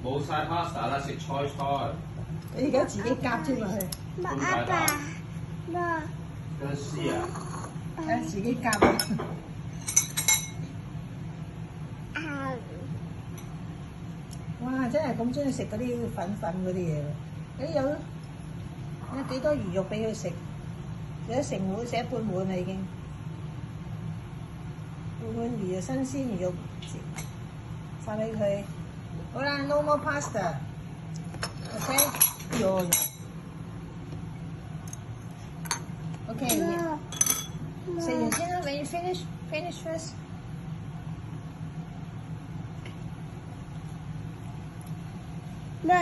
冇晒 pasta 啦，食菜。你而家自己夾添落去。阿爸，跟絲啊！誒，自己夾啊！哇！真係咁中意食嗰啲粉嗰啲嘢喎。誒有幾多魚肉俾佢食？食咗成碗，食一半碗啦已經。半碗魚肉，新鮮魚肉放俾佢。好啦 ，no more pasta。OK， 有。OK， 食完先啦，你 finish first。咩？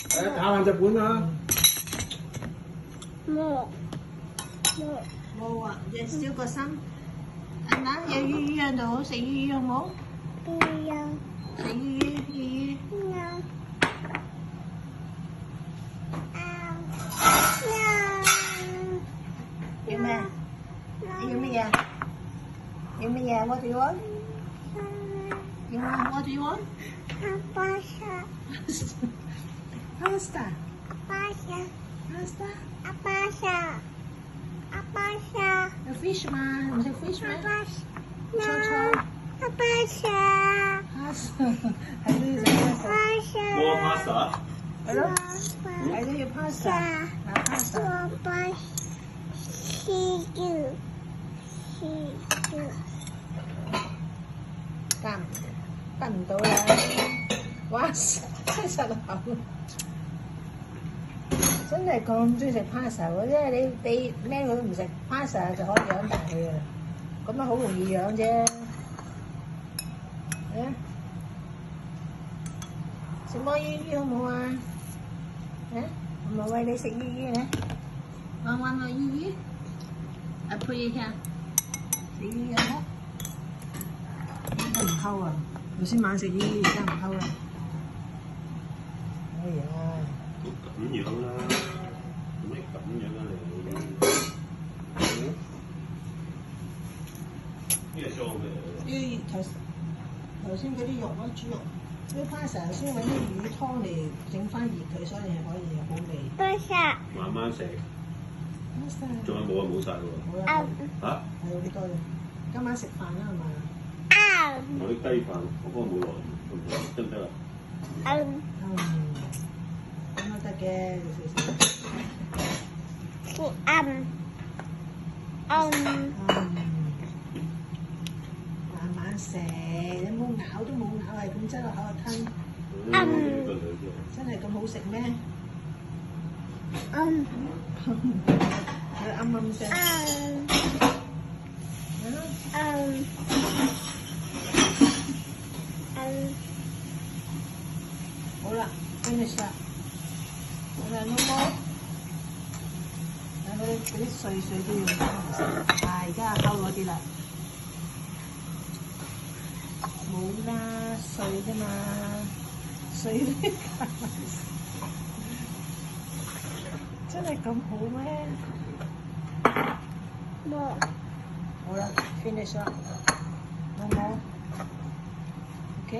誒，打爛隻碗啊！冇啊，就燒個心。係嘛？有魚喺度，食魚好冇？食魚。要咩？要乜嘢？要乜嘢？What do you want? What do you want? Pasta.有 fish 嘛？唔食 fish 咩？Pasta 係都要食 pasta。More pasta。係咯，係都要 pasta。夾唔到啦！哇，真實口，真係咁中意食 pasta 喎！因為你咩佢都唔食 pasta 就可以養大佢㗎啦，咁啊好容易養啫。食魔魚好唔好啊？唔係餵你食魚咧，玩個魚，啊配一下，食魚啊！唔溝啊！頭先晚食魚，而家唔溝啦。哎呀！咁樣啦，咁你咁樣啦你。呢係裝嘅。啲頭先嗰啲肉咯，豬肉。啲 pasta 頭先揾啲魚湯嚟整翻熱佢，所以係可以好味。慢慢食。pasta。仲有冇啊？冇晒喎。冇啦。嚇？係有幾多啫？今晚食飯啦係嘛？我啲雞飯，我幫冇落，得唔得啊？咁都得嘅，你試試。慢慢食，你冇咬都冇咬，係咁擠落口度吞。真係咁好食咩？佢啱聲。好啦 ，finish 啦。好啦 ，no more。嗰啲碎都要食。而家溝嗰啲啦。冇啦，碎啫嘛，碎啲真係咁好咩？好啦 ，finish 啦，好冇 ？OK。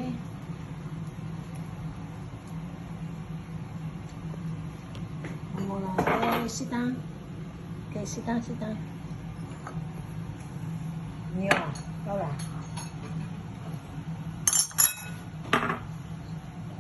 好啦，sit down。OK，sit down。你啊，夠啦。